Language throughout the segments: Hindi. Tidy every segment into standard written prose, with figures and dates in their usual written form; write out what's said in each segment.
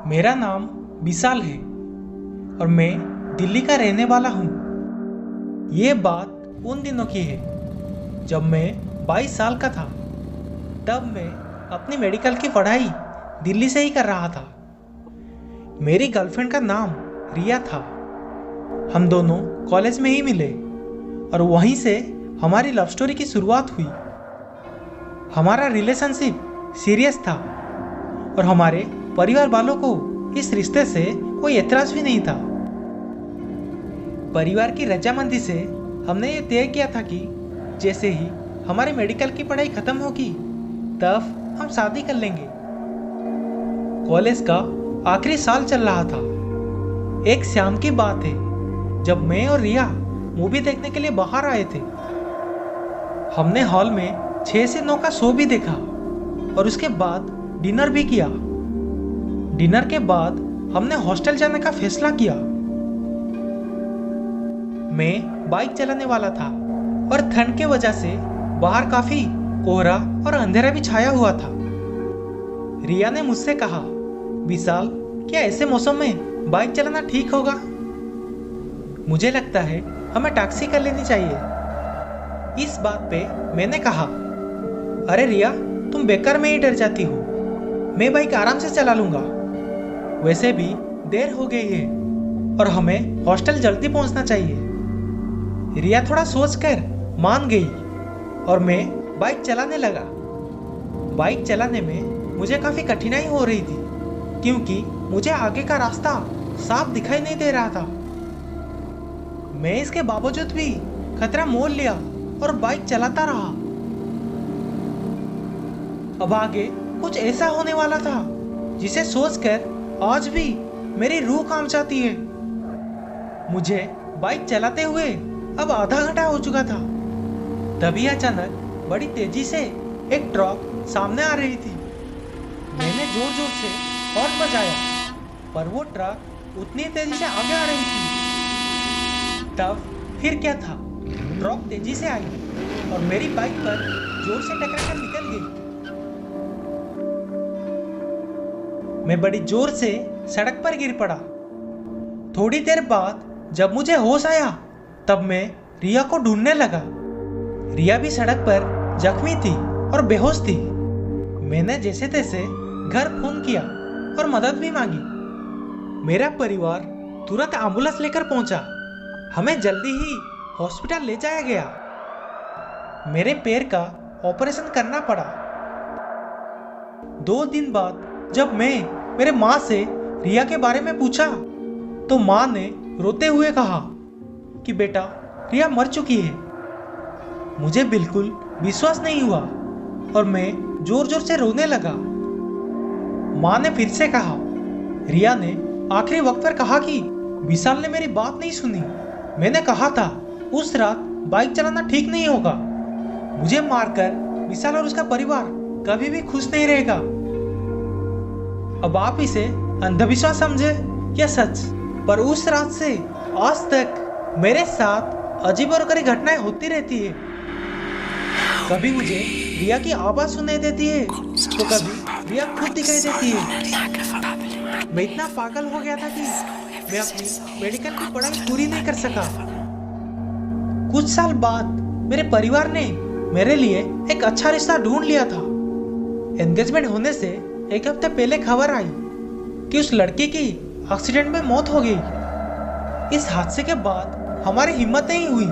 मेरा नाम विशाल है और मैं दिल्ली का रहने वाला हूँ। ये बात उन दिनों की है जब मैं 22 साल का था। तब मैं अपनी मेडिकल की पढ़ाई दिल्ली से ही कर रहा था। मेरी गर्लफ्रेंड का नाम रिया था। हम दोनों कॉलेज में ही मिले और वहीं से हमारी लव स्टोरी की शुरुआत हुई। हमारा रिलेशनशिप सीरियस था और हमारे परिवार वालों को इस रिश्ते से कोई एतराज भी नहीं था। परिवार की रजामंदी से हमने ये तय किया था कि जैसे ही हमारी मेडिकल की पढ़ाई खत्म होगी तब हम शादी कर लेंगे। कॉलेज का आखिरी साल चल रहा था। एक शाम की बात है जब मैं और रिया मूवी देखने के लिए बाहर आए थे। हमने हॉल में 6 से 9 का शो भी देखा और उसके बाद डिनर भी किया। डिनर के बाद हमने हॉस्टल जाने का फैसला किया। मैं बाइक चलाने वाला था और ठंड के वजह से बाहर काफी कोहरा और अंधेरा भी छाया हुआ था। रिया ने मुझसे कहा, विशाल, क्या ऐसे मौसम में बाइक चलाना ठीक होगा? मुझे लगता है हमें टैक्सी कर लेनी चाहिए। इस बात पे मैंने कहा, अरे रिया, तुम बेकार में ही डर जाती हो। मैं बाइक आराम से चला लूंगा। वैसे भी देर हो गई है और हमें हॉस्टल जल्दी पहुंचना चाहिए। रिया थोड़ा सोचकर मान गई और मैं बाइक चलाने लगा। बाइक चलाने में मुझे काफ़ी कठिनाई हो रही थी क्योंकि मुझे आगे का रास्ता साफ दिखाई नहीं दे रहा था। मैं इसके बावजूद भी खतरा मोल लिया और बाइक चलाता रहा। अब आगे कुछ ऐसा होने वाला था जिसे सोचकर आज भी मेरी रूह कांप जाती है। मुझे बाइक चलाते हुए अब आधा घंटा हो चुका था। तभी अचानक बड़ी तेजी से एक ट्रक सामने आ रही थी। मैंने जोर जोर से हॉर्न बजाया पर वो ट्रक उतनी तेजी से आगे आ रही थी। तब फिर क्या था, ट्रक तेजी से आई और मेरी बाइक पर जोर से टकराकर निकल गई। मैं बड़ी जोर से सड़क पर गिर पड़ा। थोड़ी देर बाद जब मुझे होश आया तब मैं रिया को ढूंढने लगा। रिया भी सड़क पर जख्मी थी और बेहोश थी। मैंने जैसे तैसे घर फोन किया और मदद भी मांगी। मेरा परिवार तुरंत एम्बुलेंस लेकर पहुंचा। हमें जल्दी ही हॉस्पिटल ले जाया गया। मेरे पैर का ऑपरेशन करना पड़ा। 2 दिन बाद जब मैं मेरे माँ से रिया के बारे में पूछा तो माँ ने रोते हुए कहा कि बेटा, रिया मर चुकी है। मुझे बिल्कुल विश्वास नहीं हुआ और मैं जोर जोर से रोने लगा। माँ ने फिर से कहा, रिया ने आखिरी वक्त पर कहा कि विशाल ने मेरी बात नहीं सुनी। मैंने कहा था उस रात बाइक चलाना ठीक नहीं होगा। मुझे मारकर विशाल और उसका परिवार कभी भी खुश नहीं रहेगा। अब आप इसे अंधविश्वास समझे या सच, पर उस रात से आज तक मेरे साथ अजीब और गरीब घटनाएं होती रहती है। कभी मुझे रिया की आवाज सुनाई देती है तो कभी रिया खुद दिखाई देती है। मैं इतना पागल हो गया था कि मैं अपनी मेडिकल की पढ़ाई पूरी नहीं कर सका। कुछ साल बाद मेरे परिवार ने मेरे लिए एक अच्छा रिश्ता ढूंढ लिया था। एंगेजमेंट होने से 1 हफ्ते पहले खबर आई कि उस लड़की की एक्सीडेंट में मौत हो गई। इस हादसे के बाद हमारी हिम्मत नहीं हुई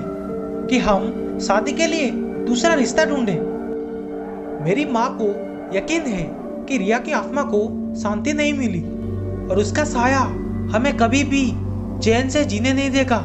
कि हम शादी के लिए दूसरा रिश्ता ढूंढें। मेरी माँ को यकीन है कि रिया की आत्मा को शांति नहीं मिली और उसका साया हमें कभी भी चैन से जीने नहीं देगा।